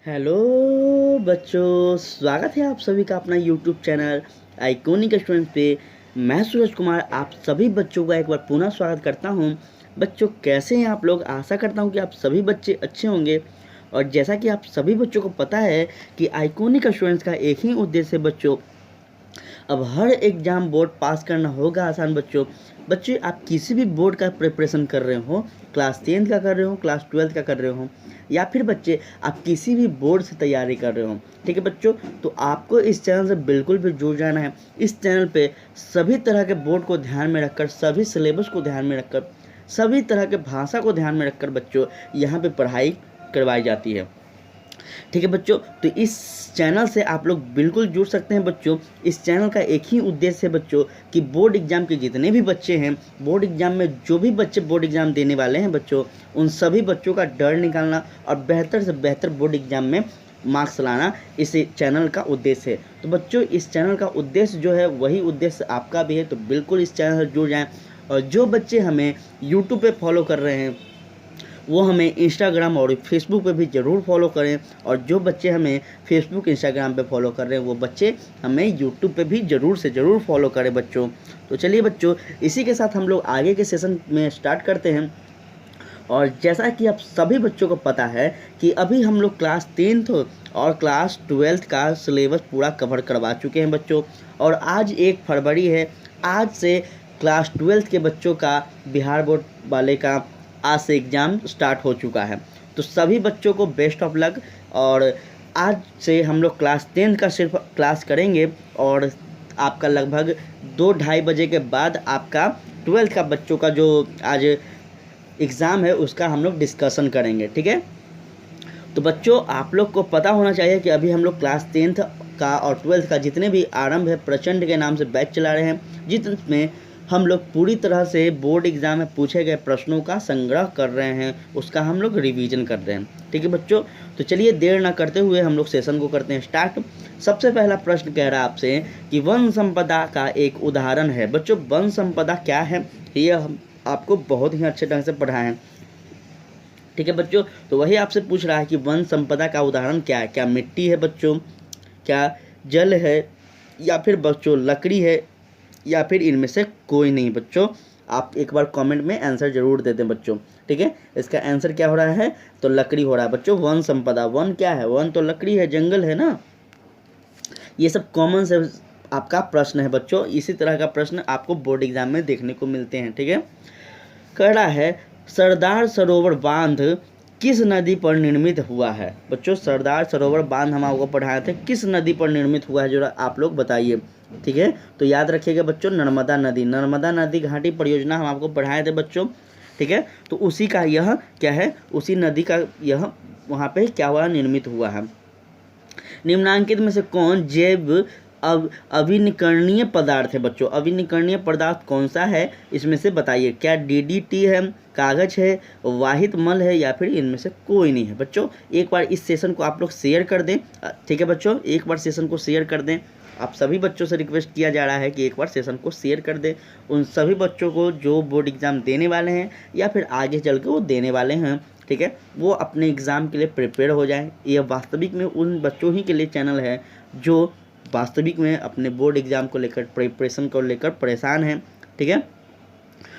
Hello बच्चों, स्वागत है आप सभी का अपना यूट्यूब चैनल आइकॉनिक स्टूडेंट पे। मैं सूरज कुमार आप सभी बच्चों का एक बार पुनः स्वागत करता हूं। बच्चों कैसे हैं आप लोग? आशा करता हूं कि आप सभी बच्चे अच्छे होंगे। और जैसा कि आप सभी बच्चों को पता है कि आइकॉनिक स्टूडेंट्स का एक ही उद्देश्य है बच्चों, अब हर एग्जाम बोर्ड पास करना होगा आसान। बच्चों बच्चे आप किसी भी बोर्ड का प्रिपरेशन कर रहे हो, क्लास 10 का कर रहे हो, क्लास 12 का कर रहे हो, या फिर बच्चे आप किसी भी बोर्ड से तैयारी कर रहे हो, ठीक है बच्चों, तो आपको इस चैनल से बिल्कुल भी जुड़ जाना है। इस चैनल पे सभी तरह के बोर्ड को ध्यान में रखकर, सभी सिलेबस को ध्यान में रखकर, सभी तरह के भाषा को ध्यान में रखकर बच्चों यहाँ पे पढ़ाई करवाई जाती है, ठीक है बच्चों। तो इस चैनल से आप लोग बिल्कुल जुड़ सकते हैं बच्चों। इस चैनल का एक ही उद्देश्य है बच्चों कि बोर्ड एग्जाम के जितने भी बच्चे हैं, बोर्ड एग्जाम में जो भी बच्चे बोर्ड एग्जाम देने वाले हैं बच्चों, उन सभी बच्चों का डर निकालना और बेहतर से बेहतर बोर्ड एग्जाम में मार्क्स लाना इस चैनल का उद्देश्य है। तो बच्चों इस चैनल का उद्देश्य जो है वही उद्देश्य आपका भी है, तो बिल्कुल इस चैनल से जुड़ जाएं। और जो बच्चे हमें यूट्यूब पे फॉलो कर रहे हैं वो हमें इंस्टाग्राम और फेसबुक पे भी ज़रूर फॉलो करें, और जो बच्चे हमें फेसबुक इंस्टाग्राम पे फॉलो कर रहे हैं वो बच्चे हमें यूट्यूब पे भी ज़रूर से ज़रूर फॉलो करें बच्चों। तो चलिए बच्चों, इसी के साथ हम लोग आगे के सेशन में स्टार्ट करते हैं। और जैसा कि आप सभी बच्चों को पता है कि अभी हम लोग क्लास 10th और क्लास 12th का सिलेबस पूरा कवर करवा चुके हैं बच्चों, और आज 1 फरवरी है। आज से क्लास 12th के बच्चों का बिहार बोर्ड वाले का आज से एग्ज़ाम स्टार्ट हो चुका है। तो सभी बच्चों को बेस्ट ऑफ लक। और आज से हम लोग क्लास 10 का सिर्फ क्लास करेंगे, और आपका लगभग 2-2:30 बजे के बाद आपका 12th का बच्चों का जो आज एग्ज़ाम है उसका हम लोग डिस्कशन करेंगे, ठीक है। तो बच्चों आप लोग को पता होना चाहिए कि अभी हम लोग क्लास 10th का और 12th का जितने भी आरंभ है प्रचंड के नाम से बैच चला रहे हैं, जिसमें हम लोग पूरी तरह से बोर्ड एग्जाम में पूछे गए प्रश्नों का संग्रह कर रहे हैं, उसका हम लोग रिवीजन कर रहे हैं, ठीक है बच्चों। तो चलिए देर ना करते हुए हम लोग सेशन को करते हैं स्टार्ट। सबसे पहला प्रश्न कह रहा है आपसे कि वन संपदा का एक उदाहरण है। बच्चों वन संपदा क्या है ये हम आपको बहुत ही अच्छे ढंग से पढ़ाए हैं, ठीक है बच्चों। तो वही आपसे पूछ रहा है कि वन संपदा का उदाहरण क्या है। क्या मिट्टी है बच्चों, क्या जल है, या फिर बच्चों लकड़ी है, या फिर इनमें से कोई नहीं। बच्चों आप एक बार कमेंट में आंसर जरूर दे दें बच्चों, ठीक है। इसका आंसर क्या हो रहा है, तो लकड़ी हो रहा है बच्चों। वन संपदा, वन क्या है, वन तो लकड़ी है, जंगल है ना। ये सब कॉमन से आपका प्रश्न है बच्चों, इसी तरह का प्रश्न आपको बोर्ड एग्जाम में देखने को मिलते हैं, ठीक है। कह रहा है सरदार सरोवर बांध किस नदी पर निर्मित हुआ है। बच्चों सरदार सरोवर बांध हम आपको पढ़ाए थे, किस नदी पर निर्मित हुआ है जरा आप लोग बताइए, ठीक है। तो याद रखिएगा बच्चों नर्मदा नदी, नर्मदा नदी घाटी परियोजना हम आपको पढ़ाए थे बच्चों, ठीक है। तो उसी का यह क्या है, उसी नदी का यह वहाँ पे क्या हुआ, निर्मित हुआ है। निम्नांकित में से कौन जैव अविनकरणीय पदार्थ है। बच्चों अविनकरणीय पदार्थ कौन सा है इसमें से बताइए। क्या डीडीटी है, कागज है, वाहित मल है, या फिर इनमें से कोई नहीं है। बच्चों एक बार इस सेशन को आप लोग शेयर कर दें, ठीक है बच्चों, एक बार सेशन को शेयर कर दें। आप सभी बच्चों से रिक्वेस्ट किया जा रहा है कि एक बार सेशन को शेयर कर दें उन सभी बच्चों को जो बोर्ड एग्ज़ाम देने वाले हैं या फिर आगे चल के वो देने वाले हैं, ठीक है। वो अपने एग्ज़ाम के लिए प्रिपेयर हो जाएं। यह वास्तविक में उन बच्चों ही के लिए चैनल है जो वास्तविक में अपने बोर्ड एग्ज़ाम को लेकर, प्रिपरेशन को लेकर परेशान हैं, ठीक है।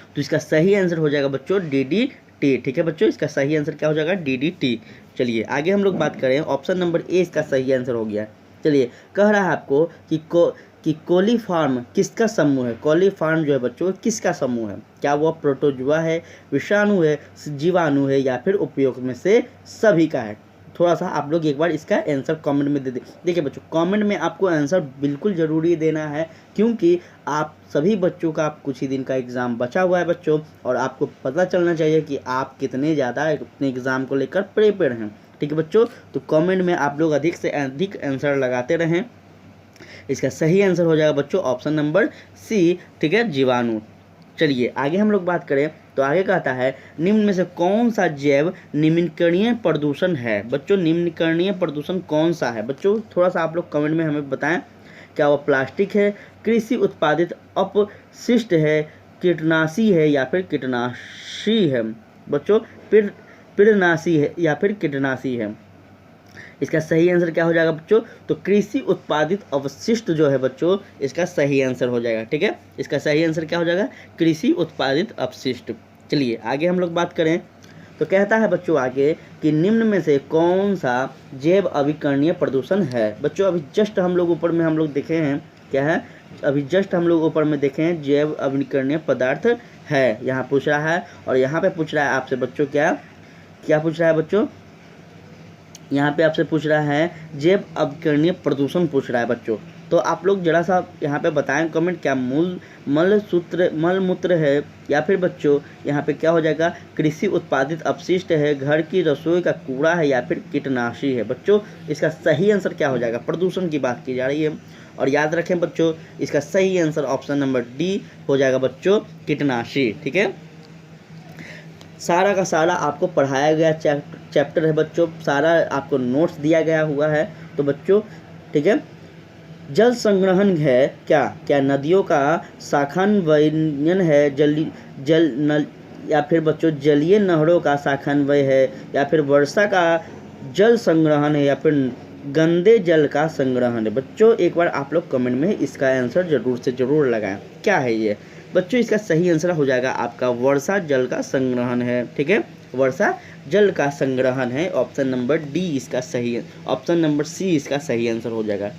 तो इसका सही आंसर हो जाएगा बच्चों DDT, ठीक है बच्चों, इसका सही आंसर क्या हो जाएगा, DDT। चलिए आगे हम लोग बात करें, ऑप्शन नंबर ए इसका सही आंसर हो गया। चलिए कह रहा है आपको कि कोलीफॉर्म किसका समूह है। कोलीफॉर्म जो है बच्चों किसका समूह है। क्या वो प्रोटोजुआ है, विषाणु है, जीवाणु है, या फिर उपयोग में से सभी का है। थोड़ा सा आप लोग एक बार इसका आंसर कमेंट में दे दें। देखिए बच्चों कमेंट में आपको आंसर बिल्कुल ज़रूरी देना है, क्योंकि आप सभी बच्चों का कुछ ही दिन का एग्ज़ाम बचा हुआ है बच्चों, और आपको पता चलना चाहिए कि आप कितने ज़्यादा अपने एग्ज़ाम को लेकर प्रिपेयर हैं, ठीक है बच्चों। तो कमेंट में आप लोग अधिक से अधिक आंसर लगाते रहें। इसका सही आंसर हो जाएगा बच्चों ऑप्शन नंबर सी, ठीक है, जीवाणु। चलिए आगे हम लोग बात करें तो आगे कहता है निम्न में से कौन सा जैव निम्नकरणीय प्रदूषण है। बच्चों निम्नकरणीय प्रदूषण कौन सा है। बच्चों थोड़ा सा आप लोग कमेंट में हमें बताएं। क्या वो प्लास्टिक है, कृषि उत्पादित अपशिष्ट है, कीटनाशी है, या फिर कीटनाशी है। बच्चों पीड़नाशी है या फिर कीटनाशी है। इसका सही आंसर क्या हो जाएगा बच्चों? तो कृषि उत्पादित अवशिष्ट जो है बच्चों, इसका सही आंसर हो जाएगा। ठीक है, इसका सही आंसर क्या हो जाएगा? कृषि उत्पादित अपशिष्ट। चलिए आगे हम लोग बात करें तो कहता है बच्चों आगे कि निम्न में से कौन सा जैव अभिकरणीय प्रदूषण है। बच्चों अभी जस्ट हम लोग ऊपर में हम लोग देखे हैं, क्या है? अभी जस्ट हम लोग ऊपर में देखे हैं जैव अभिकरणीय पदार्थ है, यहाँ पूछ रहा है। और यहाँ पे पूछ रहा है आपसे बच्चों क्या क्या पूछ रहा है बच्चों? यहाँ पे आपसे पूछ रहा है जैव अभिकरणीय प्रदूषण पूछ रहा है बच्चों। तो आप लोग जरा सा यहाँ पे बताएं कमेंट, क्या मल मूत्र है, या फिर बच्चों यहाँ पे क्या हो जाएगा? कृषि उत्पादित अपशिष्ट है, घर की रसोई का कूड़ा है, या फिर कीटनाशी है। बच्चों इसका सही आंसर क्या हो जाएगा? प्रदूषण की बात की जा रही है। और याद रखें बच्चों, इसका सही आंसर ऑप्शन नंबर डी हो जाएगा बच्चों, कीटनाशी। ठीक है, सारा का सारा आपको पढ़ाया गया चैप्टर है बच्चों, सारा आपको नोट्स दिया गया हुआ है। तो बच्चों ठीक है, जल संग्रहण है क्या? क्या नदियों का शाखान्वयन है, जल नल, या फिर बच्चों जलीय नहरों का शाखान्वय है, या फिर वर्षा का जल संग्रहण है, या फिर गंदे जल का संग्रहण है। बच्चों एक बार आप लोग कमेंट में इसका आंसर जरूर से जरूर लगाएं, क्या है ये? बच्चों इसका सही आंसर हो जाएगा आपका वर्षा जल का संग्रहण है। ठीक है, वर्षा जल का संग्रहण है, ऑप्शन नंबर डी इसका सही, ऑप्शन नंबर सी इसका सही आंसर हो जाएगा।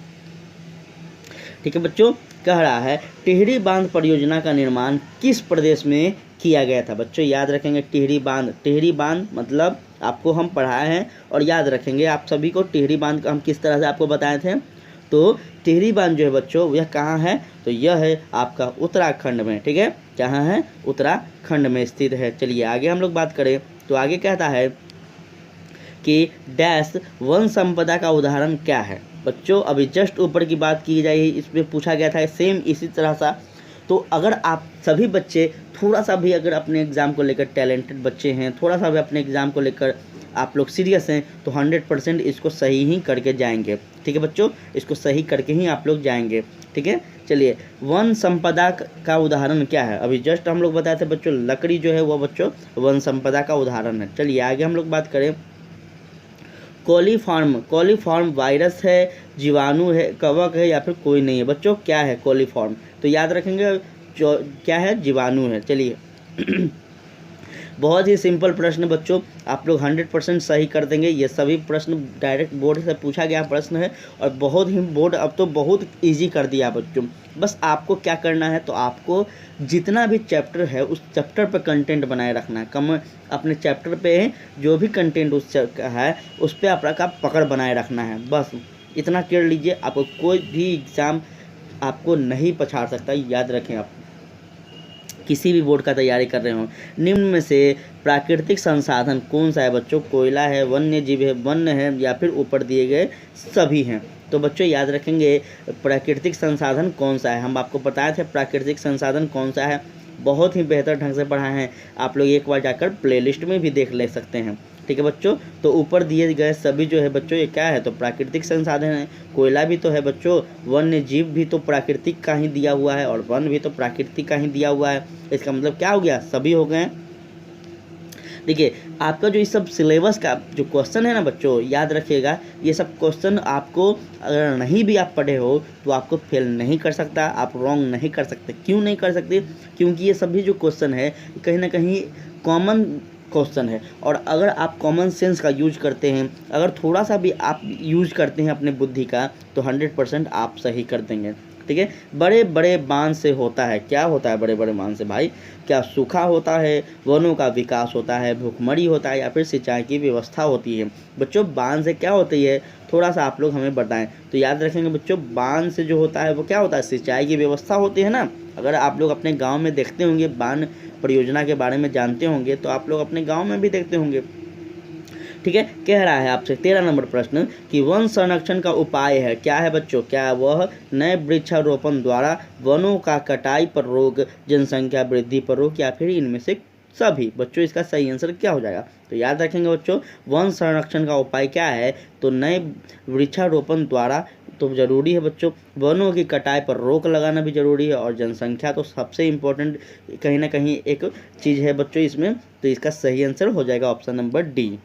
ठीक है बच्चों, कह रहा है टिहरी बांध परियोजना का निर्माण किस प्रदेश में किया गया था? बच्चों याद रखेंगे टिहरी बांध मतलब आपको हम पढ़ाए हैं, और याद रखेंगे आप सभी को टिहरी बांध का हम किस तरह से आपको बताए थे। तो टिहरी बांध जो है बच्चों यह कहाँ है? तो यह है आपका उत्तराखंड में। ठीक है, कहाँ है? उत्तराखंड में स्थित है। चलिए आगे हम लोग बात करें तो आगे कहता है कि डैश वन संपदा का उदाहरण क्या है। बच्चों अभी जस्ट ऊपर की बात की जाए, इसमें पूछा गया था सेम इसी तरह सा। तो अगर आप सभी बच्चे थोड़ा सा भी अगर अपने एग्ज़ाम को लेकर टैलेंटेड बच्चे हैं, थोड़ा सा भी अपने एग्ज़ाम को लेकर आप लोग सीरियस हैं, तो 100% इसको सही ही करके जाएंगे। ठीक है बच्चों, इसको सही करके ही आप लोग जाएंगे। ठीक है, चलिए वन संपदा का उदाहरण क्या है? अभी जस्ट हम लोग बताए थे बच्चों, लकड़ी जो है वो बच्चों वन संपदा का उदाहरण है। चलिए आगे हम लोग बात करें, कोलीफॉर्म वायरस है, जीवाणु है, कवक है, या फिर कोई नहीं है। बच्चों क्या है कोलीफॉर्म? तो याद रखेंगे जो क्या है, जीवाणु है। चलिए बहुत ही सिंपल प्रश्न बच्चों, आप लोग 100% सही कर देंगे। ये सभी प्रश्न डायरेक्ट बोर्ड से पूछा गया प्रश्न है, और बहुत ही बोर्ड अब तो बहुत इजी कर दिया बच्चों। बस आपको क्या करना है, तो आपको जितना भी चैप्टर है उस चैप्टर पर कंटेंट बनाए रखना है। अपने चैप्टर पे जो भी कंटेंट उस है उस पर आपका पकड़ बनाए रखना है। बस इतना कर लीजिए, आपको कोई भी एग्ज़ाम आपको नहीं पछाड़ सकता। याद रखें, आप किसी भी बोर्ड का तैयारी कर रहे हो। निम्न में से प्राकृतिक संसाधन कौन सा है बच्चों? कोयला है, वन्य जीव है, वन है, या फिर ऊपर दिए गए सभी हैं। तो बच्चों याद रखेंगे प्राकृतिक संसाधन कौन सा है। हम आपको बताए थे प्राकृतिक संसाधन कौन सा है, बहुत ही बेहतर ढंग से पढ़ाए हैं। आप लोग एक बार जाकर प्लेलिस्ट में भी देख ले सकते हैं। ठीक है बच्चों, तो ऊपर दिए गए सभी जो है बच्चों ये क्या है? तो प्राकृतिक संसाधन है। कोयला भी तो है बच्चों, वन्य जीव भी तो प्राकृतिक का ही दिया हुआ है, और वन भी तो प्राकृतिक का ही दिया हुआ है। इसका मतलब क्या हो गया? सभी हो गए। देखिए आपका जो ये सब सिलेबस का जो क्वेश्चन है ना बच्चों, याद रखिएगा ये सब क्वेश्चन आपको अगर नहीं भी आप पढ़े हो तो आपको फेल नहीं कर सकता, आप रॉन्ग नहीं कर सकते। क्यों नहीं कर सकते? क्योंकि ये सभी जो क्वेश्चन है कहीं ना कहीं कॉमन क्वेश्चन है, और अगर आप कॉमन सेंस का यूज करते हैं, अगर थोड़ा सा भी आप यूज करते हैं अपने बुद्धि का, तो 100% आप सही कर देंगे। ठीक है, बड़े बड़े बांध से होता है, क्या होता है बड़े बड़े बांध से भाई? क्या सूखा होता है, वनों का विकास होता है, भूखमरी होता है, या फिर सिंचाई की व्यवस्था होती है। बच्चों बांध से क्या होती है, थोड़ा सा आप लोग हमें बताएं। तो याद रखेंगे बच्चों, बांध से जो होता है वो क्या होता है? सिंचाई की व्यवस्था होती है ना। अगर आप लोग अपने गाँव में देखते होंगे, बांध परियोजना के बारे में जानते होंगे, तो आप लोग अपने गाँव में भी देखते होंगे। ठीक है, कह रहा है आपसे 13 नंबर प्रश्न कि वन संरक्षण का उपाय है क्या है बच्चों? क्या वह नए वृक्षारोपण द्वारा वनों का कटाई पर रोक, जनसंख्या वृद्धि पर रोक, या फिर इनमें से सभी? बच्चों इसका सही आंसर क्या हो जाएगा? तो याद रखेंगे बच्चों, वन संरक्षण का उपाय क्या है? तो नए वृक्षारोपण द्वारा तो जरूरी है बच्चों, वनों की कटाई पर रोक लगाना भी जरूरी है, और जनसंख्या तो सबसे इम्पोर्टेंट कहीं ना कहीं एक चीज़ है बच्चों इसमें। तो इसका सही आंसर हो जाएगा ऑप्शन नंबर डी।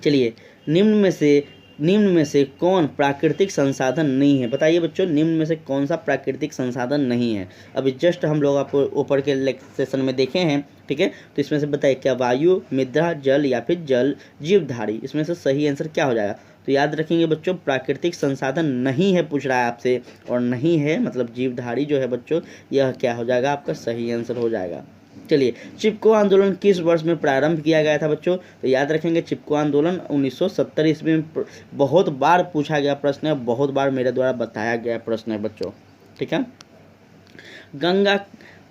चलिए निम्न में से कौन प्राकृतिक संसाधन नहीं है? बताइए बच्चों, निम्न में से कौन सा प्राकृतिक संसाधन नहीं है? अभी जस्ट हम लोग आपको ऊपर के सेशन में देखे हैं, ठीक है। तो इसमें से बताइए, क्या वायु, मृदा, जल या फिर जल जीवधारी? इसमें से सही आंसर क्या हो जाएगा? तो याद रखेंगे बच्चों, प्राकृतिक संसाधन नहीं है पूछ रहा है आपसे, और नहीं है मतलब जीवधारी जो है बच्चों, यह क्या हो जाएगा? आपका सही आंसर हो जाएगा। चलिए, चिपको आंदोलन किस वर्ष में प्रारंभ किया गया था बच्चों? तो याद रखेंगे, चिपको आंदोलन 1970 ईस्वी में बहुत बार पूछा गया प्रश्न है, बहुत बार मेरे द्वारा बताया गया प्रश्न है बच्चों, ठीक है।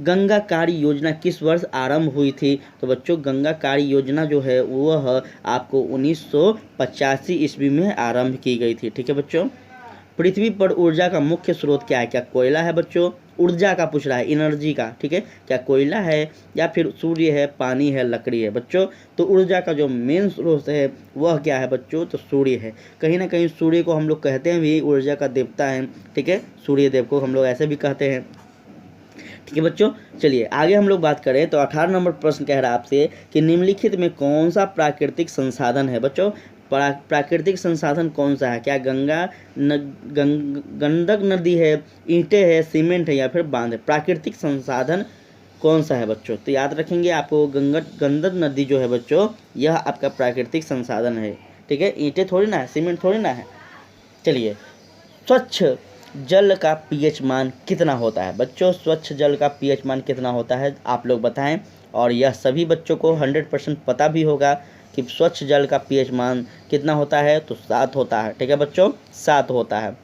गंगा कार्य योजना किस वर्ष आरंभ हुई थी? तो बच्चों, गंगा कार्य योजना जो है वह आपको 1985 ईस्वी में आरंभ की गई थी, ठीक है बच्चों। पृथ्वी पर ऊर्जा का मुख्य स्रोत क्या है? क्या कोयला है बच्चों? ऊर्जा का पूछ रहा है, एनर्जी का, ठीक है। क्या कोयला है या फिर सूर्य है, पानी है, लकड़ी है बच्चों? तो ऊर्जा का जो मेन स्रोत है वह क्या है बच्चों? तो सूर्य है। कहीं ना कहीं सूर्य को हम लोग कहते हैं भी ऊर्जा का देवता है, ठीक है। सूर्य देव को हम लोग ऐसे भी कहते हैं, ठीक है बच्चों। चलिए आगे हम लोग बात करें तो 18 नंबर प्रश्न कह रहा है आपसे कि निम्नलिखित में कौन सा प्राकृतिक संसाधन है बच्चों? प्राकृतिक संसाधन कौन सा है? क्या गंडक नदी है, ईंटें है, सीमेंट है या फिर बांध है? प्राकृतिक संसाधन कौन सा है बच्चों? तो याद रखेंगे, आपको गंडक नदी जो है बच्चों, यह आपका प्राकृतिक संसाधन है, ठीक है। ईंटें थोड़ी ना है, सीमेंट थोड़ी ना है। चलिए, स्वच्छ जल का पीएच मान कितना होता है बच्चों? स्वच्छ जल का पीएच मान कितना होता है आप लोग बताएं। और यह सभी बच्चों को 100% पता भी होगा कि स्वच्छ जल का पीएच मान कितना होता है? तो 7 होता है, ठीक है बच्चों, 7 होता है।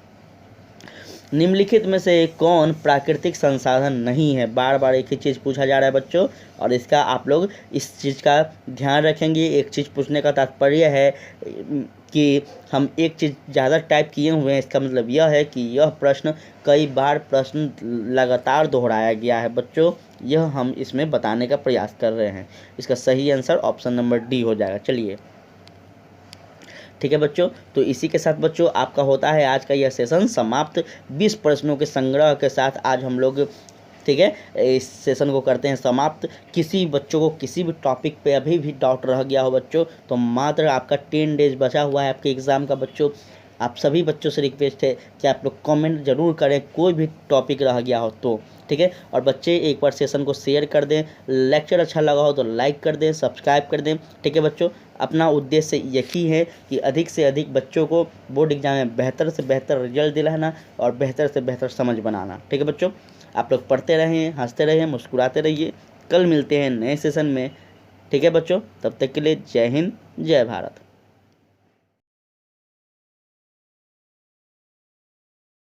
निम्नलिखित में से कौन प्राकृतिक संसाधन नहीं है? बार बार एक ही चीज़ पूछा जा रहा है बच्चों, और इसका आप लोग इस चीज़ का ध्यान रखेंगे। एक चीज़ पूछने का तात्पर्य है कि हम एक चीज़ ज़्यादा टाइप किए हुए हैं, इसका मतलब यह है कि यह प्रश्न कई बार प्रश्न लगातार दोहराया गया है बच्चों, यह हम इसमें बताने का प्रयास कर रहे हैं। इसका सही आंसर ऑप्शन नंबर डी हो जाएगा। चलिए, ठीक है बच्चों, तो इसी के साथ बच्चों आपका होता है आज का यह सेशन समाप्त। 20 प्रश्नों के संग्रह के साथ आज हम लोग, ठीक है, इस सेशन को करते हैं समाप्त। किसी बच्चों को किसी भी टॉपिक पे अभी भी डाउट रह गया हो बच्चों, तो मात्र आपका 10 डेज बचा हुआ है आपके एग्ज़ाम का बच्चों। आप सभी बच्चों से रिक्वेस्ट है कि आप लोग कमेंट जरूर करें कोई भी टॉपिक रह गया हो तो, ठीक है। और बच्चे एक बार सेशन को शेयर कर दें, लेक्चर अच्छा लगा हो तो लाइक कर दें, सब्सक्राइब कर दें, ठीक है बच्चों। अपना उद्देश्य यही है कि अधिक से अधिक बच्चों को बोर्ड एग्जाम में बेहतर से बेहतर रिजल्ट दिलाना और बेहतर से बेहतर समझ बनाना, ठीक है बच्चों। आप लोग पढ़ते रहें, हंसते रहें, मुस्कुराते रहिए। कल मिलते हैं नए सेशन में, ठीक है बच्चों। तब तक के लिए जय हिंद, जय भारत।